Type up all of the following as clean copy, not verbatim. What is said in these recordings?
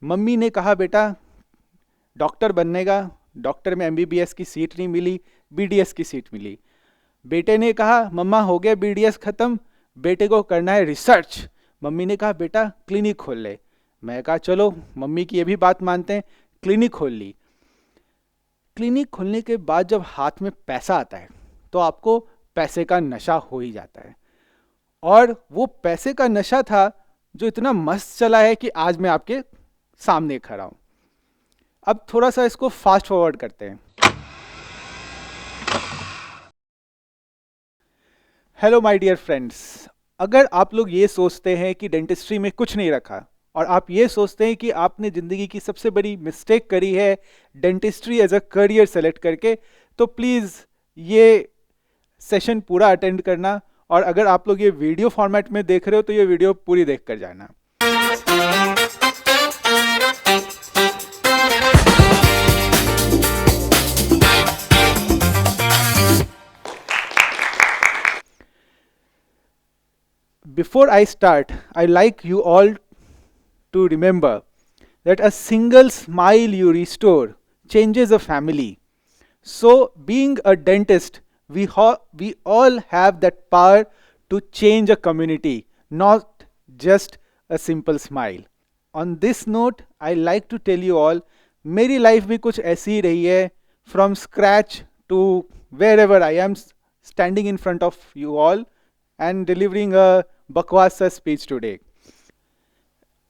Mummy ने कहा बेटा डॉक्टर बनने का, डॉक्टर में एमबीबीएस की सीट नहीं मिली, बीडीएस की सीट मिली। बेटे ने कहा मम्मा हो गया बीडीएस ख़त्म, बेटे को करना है रिसर्च। मम्मी ने कहा बेटा क्लिनिक खोल ले। मैं कहा चलो मम्मी की ये भी बात मानते हैं, क्लिनिक खोल ली। क्लिनिक खोलने के बाद जब हाथ में पैसा आता है तो आपको पैसे का नशा हो ही जाता है, और वो पैसे का नशा था जो इतना मस्त चला है कि आज मैं आपके सामने खड़ा हूं। अब थोड़ा सा इसको फास्ट फॉरवर्ड करते हैं। हेलो माय डियर फ्रेंड्स, अगर आप लोग ये सोचते हैं कि डेंटिस्ट्री में कुछ नहीं रखा, और आप ये सोचते हैं कि आपने ज़िंदगी की सबसे बड़ी मिस्टेक करी है dentistry as a career select करके, तो प्लीज़ ये सेशन पूरा अटेंड करना। और अगर आप लोग ये वीडियो फॉर्मेट में देख रहे हो तो ये वीडियो पूरी देख कर जाना। Before I start, I like you all to remember that a single smile you restore changes a family. So, being a dentist, we all have that power to change a community, not just a simple smile. On this note, I like to tell you all, मेरी life भी कुछ ऐसी ही रही है, from scratch to wherever I am standing in front of you all and delivering a bakwas speech today.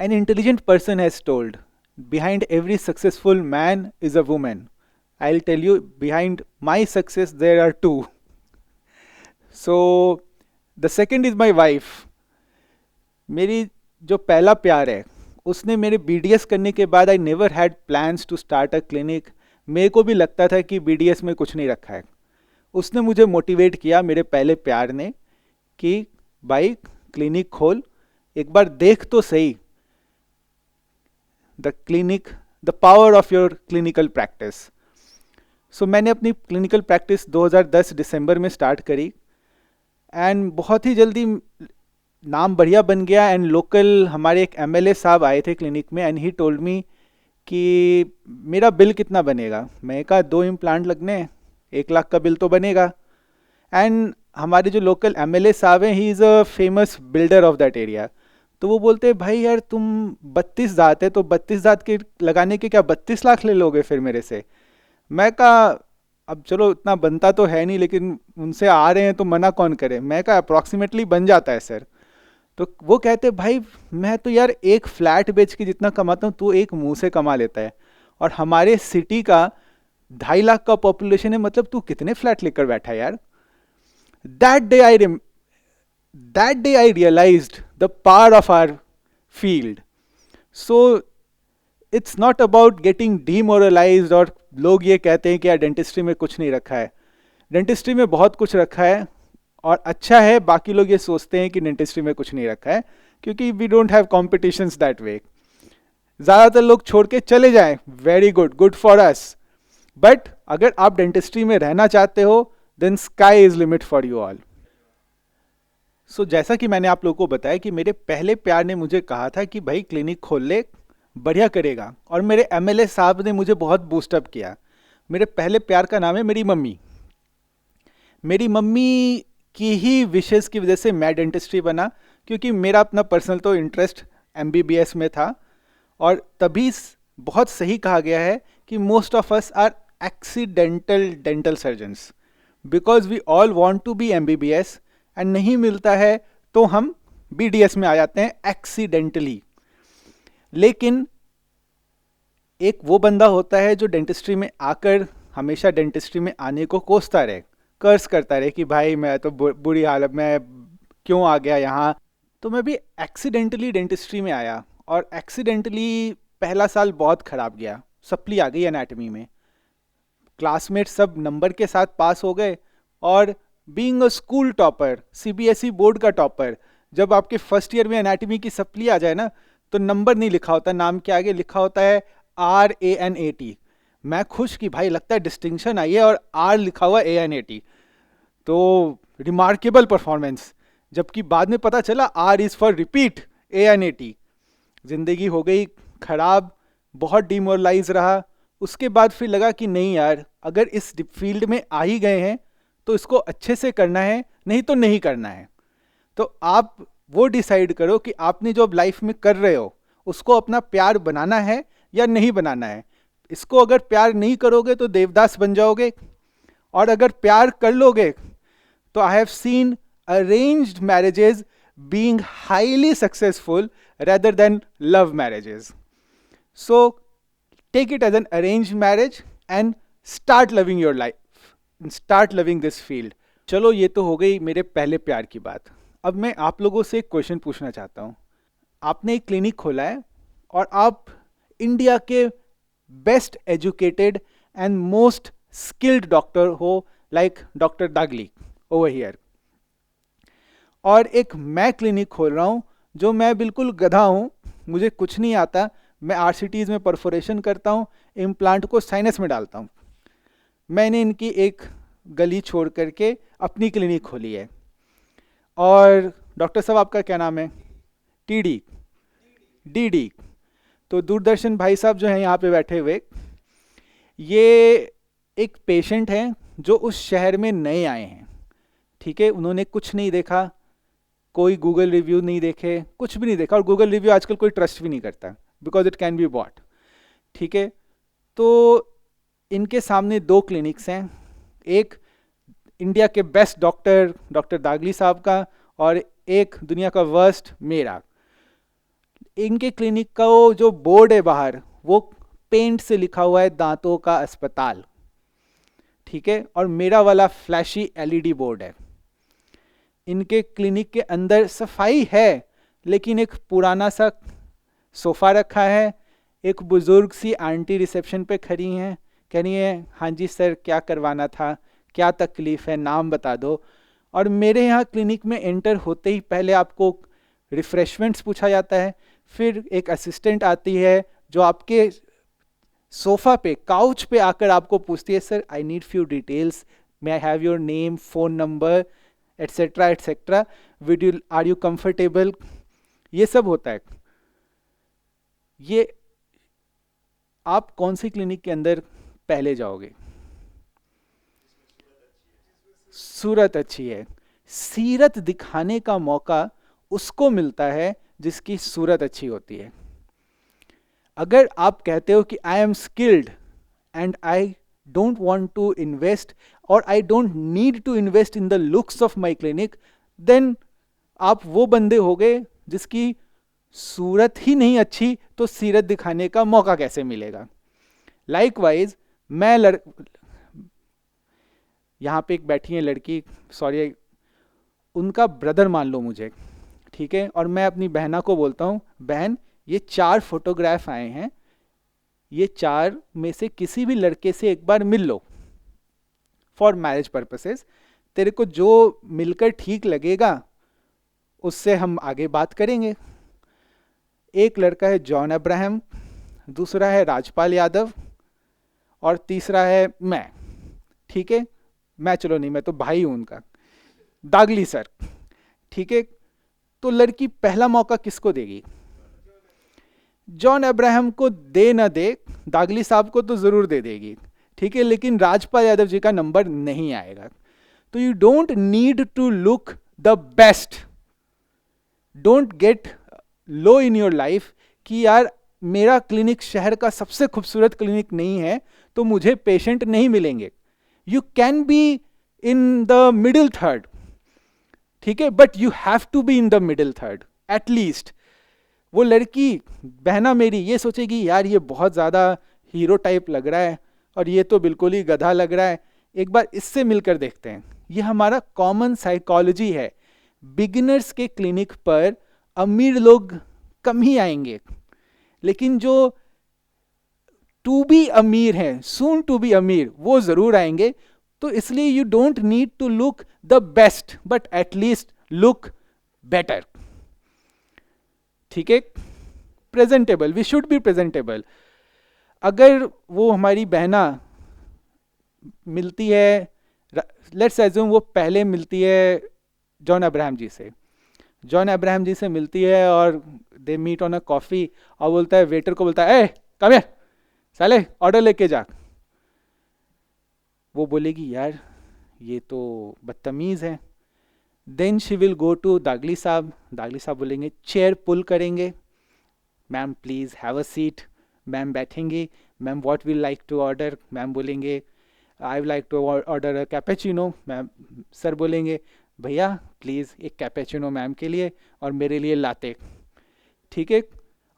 An intelligent person has told, behind every successful man is a woman. I'll tell you, behind my success, there are two. So, the second is my wife. मेरी जो पहला प्यार है, उसने मेरे BDS करने के बाद I never had plans to start a clinic. मेरे को भी लगता था कि बीडीएस में कुछ नहीं रखा है। उसने मुझे मोटिवेट किया, मेरे पहले प्यार ने, कि भाई क्लिनिक खोल, एक बार देख तो सही the clinic, the power of your clinical practice. So मैंने अपनी क्लिनिकल प्रैक्टिस 2010 दिसंबर में स्टार्ट करी, एंड बहुत ही जल्दी नाम बढ़िया बन गया। एंड लोकल हमारे एक एमएलए साहब आए थे क्लिनिक में, एंड ही टोल्ड मी कि मेरा बिल कितना बनेगा। मैं कहा 2 इम्प्लांट लगने हैं, 1 लाख का बिल तो बनेगा। एंड हमारे जो लोकल एमएलए साहब हैं, he is a famous builder of that area. तो वो बोलते हैं भाई यार तुम 32 दांत है, तो 32 दांत के लगाने के क्या 32 लाख ले लोगे फिर मेरे से। मैं कहा अब चलो इतना बनता तो है नहीं, लेकिन उनसे आ रहे हैं तो मना कौन करे। मैं कहा अप्रॉक्सीमेटली बन जाता है सर। तो वो कहते भाई मैं तो यार एक फ्लैट बेच के जितना कमाता हूँ तू एक मुंह से कमा लेता है, और हमारे सिटी का 2.5 लाख का पॉपुलेशन है, मतलब तू कितने फ्लैट लेकर बैठा है यार। That day I realized the power of our field. So it's not about getting demoralized, और लोग ये कहते हैं कि यार डेंटिस्ट्री में कुछ नहीं रखा है। डेंटिस्ट्री में बहुत कुछ रखा है और अच्छा है। बाकी लोग ये सोचते हैं कि डेंटिस्ट्री में कुछ नहीं रखा है, क्योंकि we don't have competitions that way. ज़्यादातर लोग छोड़ के चले जाएं, very good, good for us. But अगर आप डेंटिस्ट्री में रहना चाहते हो, then sky is limit for you all. So जैसा कि मैंने आप लोगों को बताया कि मेरे पहले प्यार ने मुझे कहा था कि भाई क्लिनिक खोल ले, बढ़िया करेगा, और मेरे एमएलए साहब ने मुझे बहुत बूस्टअप किया। मेरे पहले प्यार का नाम है मेरी मम्मी। मेरी मम्मी की ही विशेष की वजह से मैं डेंटिस्ट्री बना, क्योंकि मेरा अपना पर्सनल तो इंटरेस्ट एमबीबीएस में था। और तभी बहुत सही कहा गया है कि most of us are accidental dental surgeons, because we all want to be MBBS, and नहीं मिलता है तो हम बीडीएस में आ जाते हैं एक्सीडेंटली। लेकिन एक वो बंदा होता है जो डेंटिस्ट्री में आकर हमेशा डेंटिस्ट्री में आने को कोसता रहे, कर्स करता रहे कि भाई मैं तो बुरी हालत में क्यों आ गया यहाँ। तो मैं भी एक्सीडेंटली डेंटिस्ट्री में आया, और एक्सीडेंटली पहला साल बहुत ख़राब गया। सप्ली आ गई एनाटमी में, क्लासमेट सब नंबर के साथ पास हो गए, और being a school topper, CBSE board का टॉपर, जब आपके फर्स्ट ईयर में एनाटमी की सप्ली आ जाए ना, तो नंबर नहीं लिखा होता, नाम के आगे लिखा होता है RANAT। मैं खुश कि भाई लगता है डिस्टिंक्शन आई है, और R लिखा हुआ ANAT, तो रिमार्केबल परफॉर्मेंस। जबकि बाद में पता चला R is for repeat, ANAT। जिंदगी हो गई खराब। बहुत डिमोरलाइज रहा, उसके बाद फिर लगा कि नहीं यार, अगर इस फील्ड में आ ही गए हैं तो इसको अच्छे से करना है, नहीं तो नहीं करना है। तो आप वो डिसाइड करो कि आपने जो अब लाइफ में कर रहे हो उसको अपना प्यार बनाना है या नहीं बनाना है। इसको अगर प्यार नहीं करोगे तो देवदास बन जाओगे, और अगर प्यार कर लोगे तो I have seen arranged marriages being highly successful rather than love marriages. So take it as an arranged marriage and start loving your life, start loving this field. चलो ये तो हो गई मेरे पहले प्यार की बात। अब मैं आप लोगों से एक क्वेश्चन पूछना चाहता हूँ। आपने एक क्लिनिक खोला है और आप इंडिया के best educated and most skilled doctor हो, लाइक डॉक्टर दागली ओवर हियर, और एक मैं क्लिनिक खोल रहा हूँ जो मैं बिल्कुल गधा हूँ, मुझे कुछ नहीं आता, मैं आरसीटीज़ में परफोरेशन करता हूँ, इम्प्लांट को साइनस में डालता हूँ। मैंने इनकी एक गली छोड़ करके अपनी क्लिनिक खोली है। और डॉक्टर साहब आपका क्या नाम है? TD, DD. तो दूरदर्शन भाई साहब जो हैं यहाँ पे बैठे हुए, ये एक पेशेंट हैं जो उस शहर में नए आए हैं, ठीक है, उन्होंने कुछ नहीं देखा, कोई गूगल रिव्यू नहीं देखे, कुछ भी नहीं देखा, और गूगल रिव्यू आजकल कोई ट्रस्ट भी नहीं करता because it can be bought, ठीक है। तो इनके सामने दो क्लिनिक्स हैं, एक इंडिया के बेस्ट डॉक्टर डॉक्टर दागली साहब का, और एक दुनिया का वर्स्ट मेरा। इनके क्लिनिक का वो जो बोर्ड है बाहर, वो पेंट से लिखा हुआ है दांतों का अस्पताल, ठीक है, और मेरा वाला फ्लैशी एलईडी बोर्ड है। इनके क्लिनिक के अंदर सफाई है, लेकिन एक पुराना सा सोफ़ा रखा है, एक बुज़ुर्ग सी आंटी रिसेप्शन पे खड़ी हैं, कह रही हैं हाँ जी सर क्या करवाना था, क्या तकलीफ़ है, नाम बता दो। और मेरे यहाँ क्लिनिक में एंटर होते ही पहले आपको रिफ़्रेशमेंट्स पूछा जाता है, फिर एक असिस्टेंट आती है जो आपके सोफ़ा पे, काउच पे आकर आपको पूछती है sir I need few details, may I have your name, phone number, etcetera etcetera, are you comfortable, ये सब होता है। ये आप कौन सी क्लिनिक के अंदर पहले जाओगे? सूरत अच्छी है। सीरत दिखाने का मौका उसको मिलता है जिसकी सूरत अच्छी होती है। अगर आप कहते हो कि I am skilled and I don't want to invest or I don't need to invest in the looks of my clinic, then आप वो बंदे हो गए जिसकी सूरत ही नहीं अच्छी, तो सीरत दिखाने का मौका कैसे मिलेगा? लाइकवाइज मैं यहाँ पे एक बैठी है लड़की, सॉरी, उनका ब्रदर मान लो मुझे, ठीक है, और मैं अपनी बहना को बोलता हूँ बहन ये 4 फोटोग्राफ आए हैं, ये 4 में से किसी भी लड़के से एक बार मिल लो फॉर मैरिज पर्पसेस, तेरे को जो मिलकर ठीक लगेगा उससे हम आगे बात करेंगे। एक लड़का है जॉन अब्राहम, दूसरा है राजपाल यादव, और तीसरा है मैं, ठीक है, मैं चलो नहीं, मैं तो भाई हूं उनका, दागली सर, ठीक है। तो लड़की पहला मौका किसको देगी? जॉन अब्राहम को दे ना दे, दागली साहब को तो जरूर दे देगी, ठीक है, लेकिन राजपाल यादव जी का नंबर नहीं आएगा। तो you don't need to look the best, don't get low in your life कि यार मेरा क्लिनिक शहर का सबसे खूबसूरत क्लिनिक नहीं है तो मुझे पेशेंट नहीं मिलेंगे। You can be in the middle third, ठीक है, but you have to be in the middle third at least. वो लड़की बहना मेरी ये सोचेगी यार ये बहुत ज़्यादा हीरो टाइप लग रहा है और ये तो बिल्कुल ही गधा लग रहा है, एक बार इससे मिलकर देखते हैं। ये हमारा कॉमन साइकोलॉजी है। बिगिनर्स के क्लिनिक पर अमीर लोग कम ही आएंगे, लेकिन जो टू बी अमीर हैं, सून टू बी अमीर, वो ज़रूर आएंगे। तो इसलिए you don't need to look the best but at least look better, ठीक है, presentable, we should be presentable. अगर वो हमारी बहना मिलती है, लेट्स एज्यूम वो पहले मिलती है जॉन अब्राहम जी से, जॉन अब्राहम जी से मिलती है और they meet on a coffee, और बोलता है वेटर को, बोलता है ए कम हियर, साले ऑर्डर लेके जा। वो बोलेगी यार ये तो बदतमीज़ है। Then she will go to दागली साहब बोलेंगे, चेयर पुल करेंगे, ma'am please have a seat, ma'am बैठेंगी, ma'am what will like to order, ma'am बोलेंगे I like to order a cappuccino, ma'am sir बोलेंगे भैया प्लीज़ एक कैपेचिनो मैम के लिए और मेरे लिए लाते। ठीक है,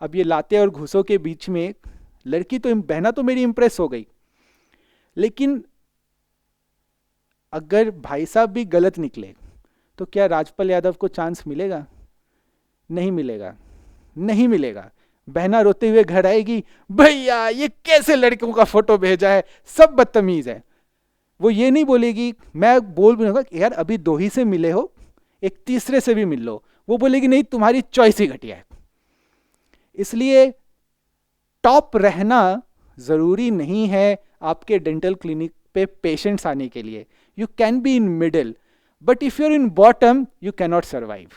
अब ये लाते और घुसों के बीच में लड़की तो बहना तो मेरी इंप्रेस हो गई, लेकिन अगर भाई साहब भी गलत निकले तो क्या राजपाल यादव को चांस मिलेगा? नहीं मिलेगा, नहीं मिलेगा। बहना रोते हुए घर आएगी, भैया ये कैसे लड़कों का फोटो भेजा है, सब बदतमीज है। वो ये नहीं बोलेगी, मैं बोल भी दूंगा यार अभी 2 ही से मिले हो, एक तीसरे से भी मिल लो। वो बोलेगी नहीं तुम्हारी चॉइस ही घटिया है। इसलिए टॉप रहना जरूरी नहीं है आपके डेंटल क्लिनिक पे पेशेंट्स आने के लिए। You can be in middle, but if you are in bottom you cannot survive,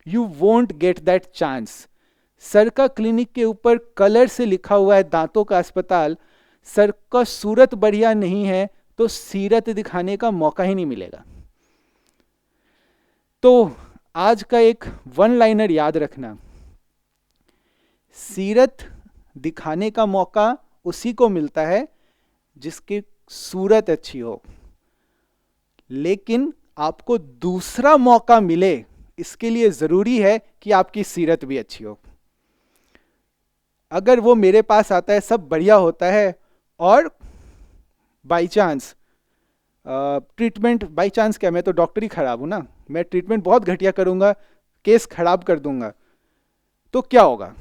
you won't get that chance. Sir का क्लिनिक के ऊपर कलर से लिखा हुआ है दांतों का अस्पताल, सर का सूरत बढ़िया नहीं है तो सीरत दिखाने का मौका ही नहीं मिलेगा। तो आज का एक वन लाइनर याद रखना, सीरत दिखाने का मौका उसी को मिलता है जिसकी सूरत अच्छी हो, लेकिन आपको दूसरा मौका मिले इसके लिए जरूरी है कि आपकी सीरत भी अच्छी हो। अगर वो मेरे पास आता है सब बढ़िया होता है और by chance treatment, by chance क्या, मैं तो डॉक्टर ही खराब हूं ना, मैं ट्रीटमेंट बहुत घटिया करूंगा, केस खराब कर दूंगा, तो क्या होगा?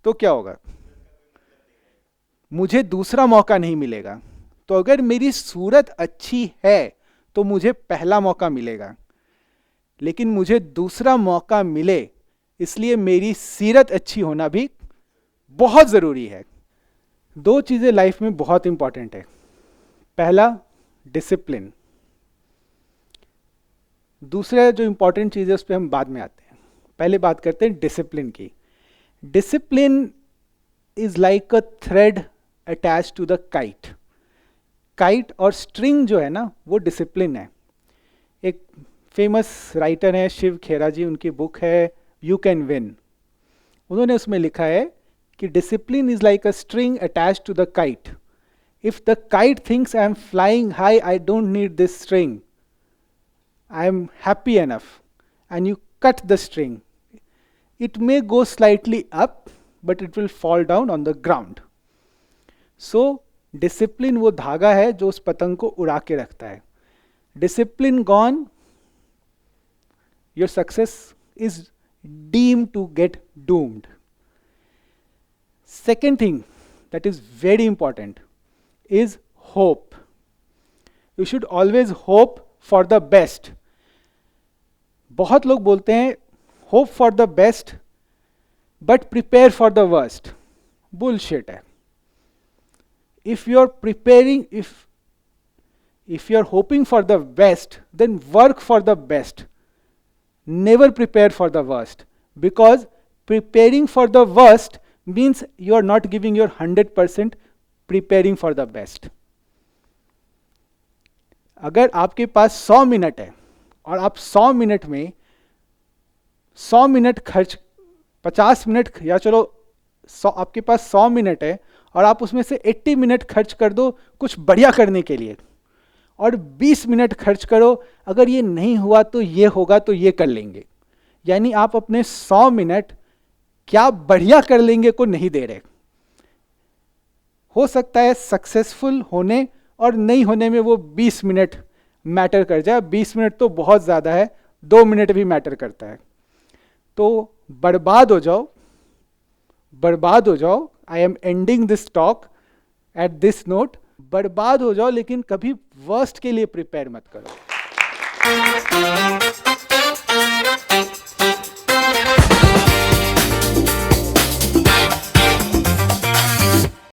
तो क्या होगा? मुझे दूसरा मौका नहीं मिलेगा। तो अगर मेरी सूरत अच्छी है तो मुझे पहला मौका मिलेगा, लेकिन मुझे दूसरा मौका मिले इसलिए मेरी सीरत अच्छी होना भी बहुत जरूरी है। 2 चीजें लाइफ में बहुत इंपॉर्टेंट है। पहला डिसिप्लिन, दूसरा जो इंपॉर्टेंट चीज है उस पर हम बाद में आते हैं, पहले बात करते हैं डिसिप्लिन की। Discipline is like a thread attach to the kite. Kite और स्ट्रिंग जो है ना वो डिसिप्लिन है। एक फेमस राइटर है शिव खेरा जी, उनकी बुक है यू कैन विन। उन्होंने उसमें लिखा है कि discipline is like a string attach to the kite. If the kite thinks I am flying high, I don't need this string, I am happy enough, and you cut the string, it may go slightly up but it will fall down on the ground. So discipline वो धागा है जो उस पतंग को उड़ा के रखता है। Discipline gone, your success is deemed to get doomed. Second thing that is very important is hope. You should always hope for the best. बहुत लोग बोलते हैं hope for the best but prepare for the worst. Bullshit है। If you're preparing, if you're hoping for the best, then work for the best. Never prepare for the worst, because preparing for the worst means you are not giving your 100% preparing for the best. अगर आपके पास 100 minute है और आप 100 minute में 100 minute खर्च, 50 minute या चलो 100, आपके पास 100 मिनट है और आप उसमें से 80 मिनट खर्च कर दो कुछ बढ़िया करने के लिए, और 20 मिनट खर्च करो अगर ये नहीं हुआ तो ये होगा तो ये कर लेंगे। यानी आप अपने 100 मिनट क्या बढ़िया कर लेंगे को नहीं दे रहे। हो सकता है सक्सेसफुल होने और नहीं होने में वो 20 मिनट मैटर कर जाए। 20 मिनट तो बहुत ज़्यादा है, 2 मिनट भी मैटर करता है। तो बर्बाद हो जाओ, बर्बाद हो जाओ। I am ending this talk at this note. बर्बाद हो जाओ लेकिन कभी वर्स्ट के लिए प्रिपेयर मत करो।